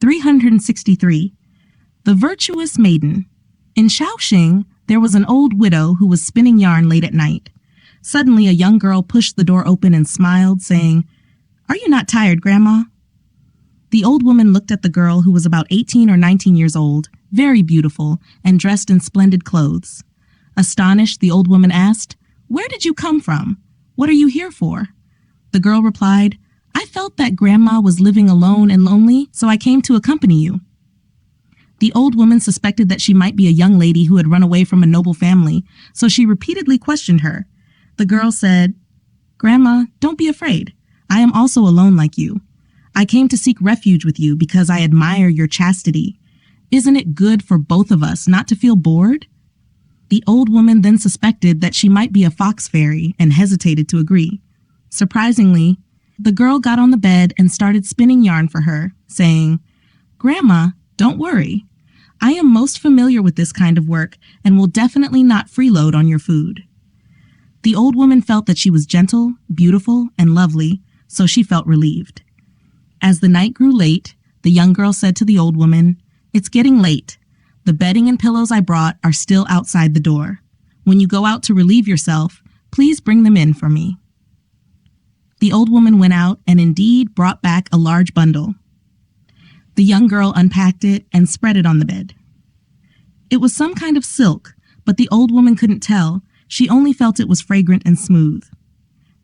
363. The Virtuous Maiden. In Shaoxing, there was an old widow who was spinning yarn late at night. Suddenly, a young girl pushed the door open and smiled, saying, "Are you not tired, Grandma?" The old woman looked at the girl, who was about 18 or 19 years old, very beautiful, and dressed in splendid clothes. Astonished, the old woman asked, "Where did you come from? What are you here for?" The girl replied, "I felt that Grandma was living alone and lonely, so I came to accompany you." The old woman suspected that she might be a young lady who had run away from a noble family, so she repeatedly questioned her. The girl said, "Grandma, don't be afraid. I am also alone like you. I came to seek refuge with you because I admire your chastity. Isn't it good for both of us not to feel bored?" The old woman then suspected that she might be a fox fairy and hesitated to agree. Surprisingly, the girl got on the bed and started spinning yarn for her, saying, "Grandma, don't worry. I am most familiar with this kind of work and will definitely not freeload on your food." The old woman felt that she was gentle, beautiful, and lovely, so she felt relieved. As the night grew late, the young girl said to the old woman, "It's getting late. The bedding and pillows I brought are still outside the door. When you go out to relieve yourself, please bring them in for me." The old woman went out and indeed brought back a large bundle. The young girl unpacked it and spread it on the bed. It was some kind of silk, but the old woman couldn't tell. She only felt it was fragrant and smooth.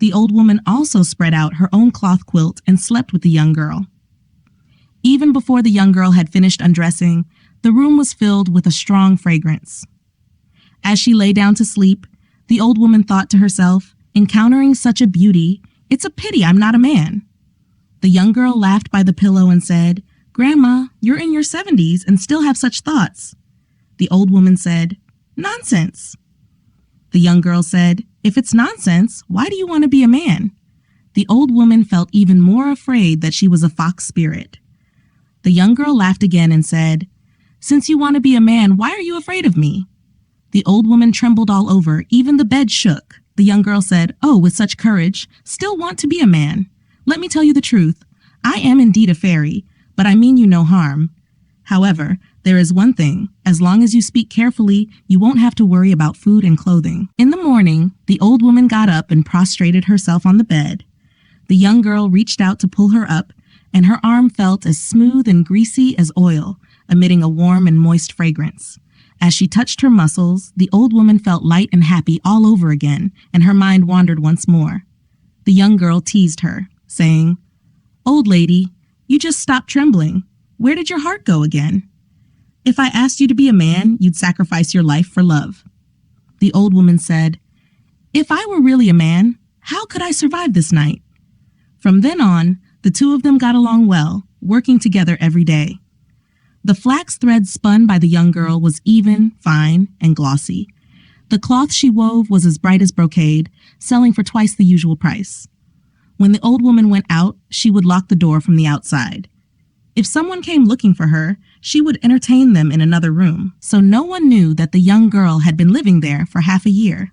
The old woman also spread out her own cloth quilt and slept with the young girl. Even before the young girl had finished undressing, the room was filled with a strong fragrance. As she lay down to sleep, the old woman thought to herself, "Encountering such a beauty, it's a pity I'm not a man." The young girl laughed by the pillow and said, "Grandma, you're in your 70s and still have such thoughts." The old woman said, "Nonsense." The young girl said, "If it's nonsense, why do you want to be a man?" The old woman felt even more afraid that she was a fox spirit. The young girl laughed again and said, "Since you want to be a man, why are you afraid of me?" The old woman trembled all over, even the bed shook. The young girl said, "Oh, with such courage, still want to be a man. Let me tell you the truth. I am indeed a fairy, but I mean you no harm. However, there is one thing. As long as you speak carefully, you won't have to worry about food and clothing." In the morning, the old woman got up and prostrated herself on the bed. The young girl reached out to pull her up, and her arm felt as smooth and greasy as oil, emitting a warm and moist fragrance. As she touched her muscles, the old woman felt light and happy all over again, and her mind wandered once more. The young girl teased her, saying, "Old lady, you just stopped trembling. Where did your heart go again? If I asked you to be a man, you'd sacrifice your life for love." The old woman said, "If I were really a man, how could I survive this night?" From then on, the two of them got along well, working together every day. The flax thread spun by the young girl was even, fine, and glossy. The cloth she wove was as bright as brocade, selling for twice the usual price. When the old woman went out, she would lock the door from the outside. If someone came looking for her, she would entertain them in another room, so no one knew that the young girl had been living there for half a year.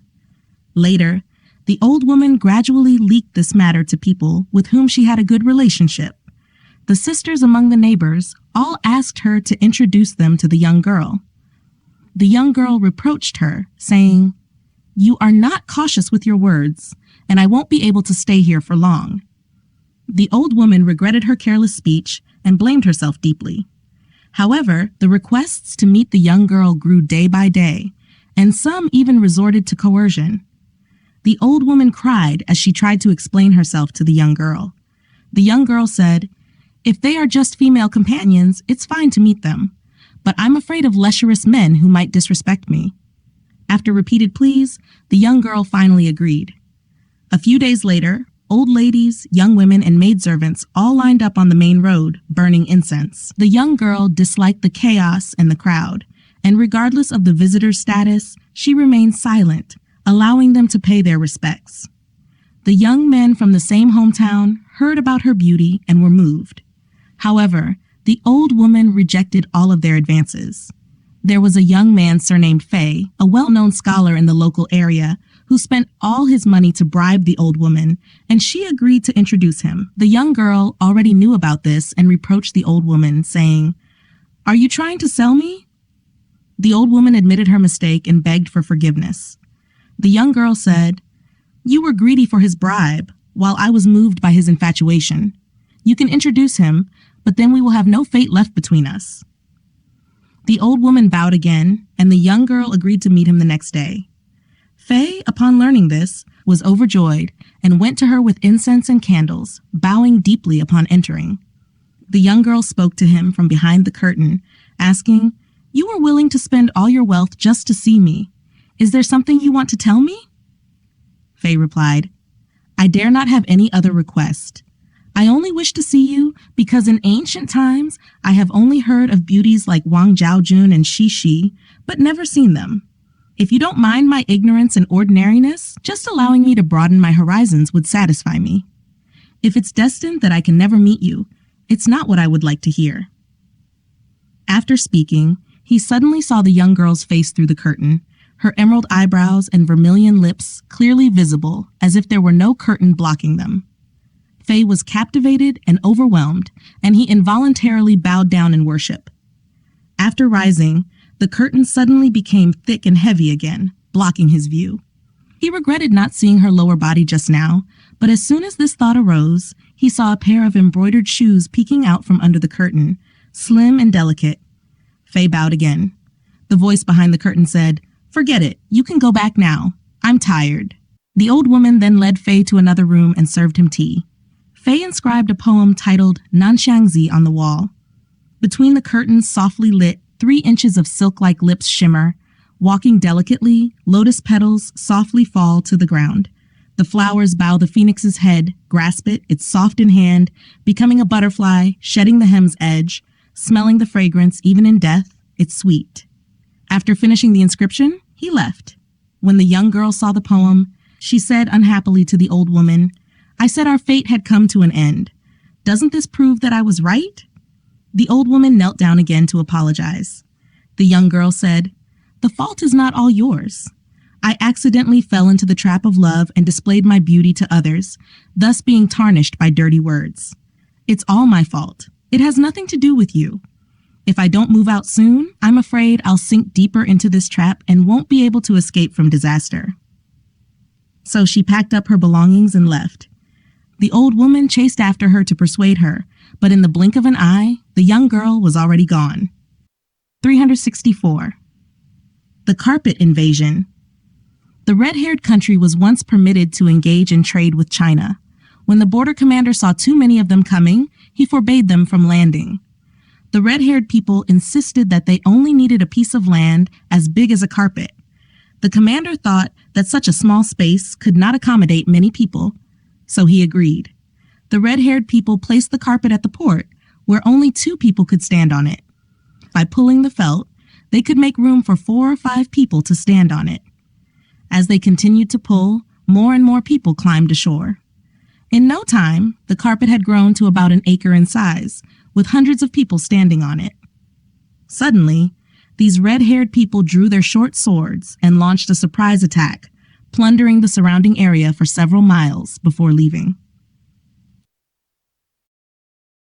Later, the old woman gradually leaked this matter to people with whom she had a good relationship. The sisters among the neighbors all asked her to introduce them to the young girl. The young girl reproached her, saying, "You are not cautious with your words, and I won't be able to stay here for long." The old woman regretted her careless speech and blamed herself deeply. However, the requests to meet the young girl grew day by day, and some even resorted to coercion. The old woman cried as she tried to explain herself to the young girl. The young girl said, "If they are just female companions, it's fine to meet them, but I'm afraid of lecherous men who might disrespect me." After repeated pleas, the young girl finally agreed. A few days later, old ladies, young women, and maidservants all lined up on the main road, burning incense. The young girl disliked the chaos and the crowd, and regardless of the visitor's status, she remained silent, allowing them to pay their respects. The young men from the same hometown heard about her beauty and were moved. However, the old woman rejected all of their advances. There was a young man surnamed Fei, a well-known scholar in the local area, who spent all his money to bribe the old woman, and she agreed to introduce him. The young girl already knew about this and reproached the old woman, saying, "Are you trying to sell me?" The old woman admitted her mistake and begged for forgiveness. The young girl said, "You were greedy for his bribe, while I was moved by his infatuation. You can introduce him, but then we will have no fate left between us." The old woman bowed again, and the young girl agreed to meet him the next day. Faye, upon learning this, was overjoyed and went to her with incense and candles, bowing deeply upon entering. The young girl spoke to him from behind the curtain, asking, "You were willing to spend all your wealth just to see me. Is there something you want to tell me?" Faye replied, "I dare not have any other request. I only wish to see you because in ancient times I have only heard of beauties like Wang Zhaojun and Shi Shi, but never seen them. If you don't mind my ignorance and ordinariness, just allowing me to broaden my horizons would satisfy me. If it's destined that I can never meet you, it's not what I would like to hear." After speaking, he suddenly saw the young girl's face through the curtain, her emerald eyebrows and vermilion lips clearly visible as if there were no curtain blocking them. Faye was captivated and overwhelmed, and he involuntarily bowed down in worship. After rising, the curtain suddenly became thick and heavy again, blocking his view. He regretted not seeing her lower body just now, but as soon as this thought arose, he saw a pair of embroidered shoes peeking out from under the curtain, slim and delicate. Faye bowed again. The voice behind the curtain said, "Forget it. You can go back now. I'm tired." The old woman then led Faye to another room and served him tea. Faye inscribed a poem titled Nanxiangzi on the wall. Between the curtains softly lit, 3 inches of silk-like lips shimmer. Walking delicately, lotus petals softly fall to the ground. The flowers bow the phoenix's head, grasp it, its soft in hand, becoming a butterfly, shedding the hem's edge, smelling the fragrance even in death, it's sweet. After finishing the inscription, he left. When the young girl saw the poem, she said unhappily to the old woman, "I said our fate had come to an end. Doesn't this prove that I was right?" The old woman knelt down again to apologize. The young girl said, "The fault is not all yours. I accidentally fell into the trap of love and displayed my beauty to others, thus being tarnished by dirty words. It's all my fault. It has nothing to do with you. If I don't move out soon, I'm afraid I'll sink deeper into this trap and won't be able to escape from disaster." So she packed up her belongings and left. The old woman chased after her to persuade her, but in the blink of an eye, the young girl was already gone. 364. The Carpet Invasion. The red-haired country was once permitted to engage in trade with China. When the border commander saw too many of them coming, he forbade them from landing. The red-haired people insisted that they only needed a piece of land as big as a carpet. The commander thought that such a small space could not accommodate many people, so he agreed. The red-haired people placed the carpet at the port, where only 2 people could stand on it. By pulling the felt, they could make room for 4 or 5 people to stand on it. As they continued to pull, more and more people climbed ashore. In no time, the carpet had grown to about an acre in size, with hundreds of people standing on it. Suddenly, these red-haired people drew their short swords and launched a surprise attack, plundering the surrounding area for several miles before leaving.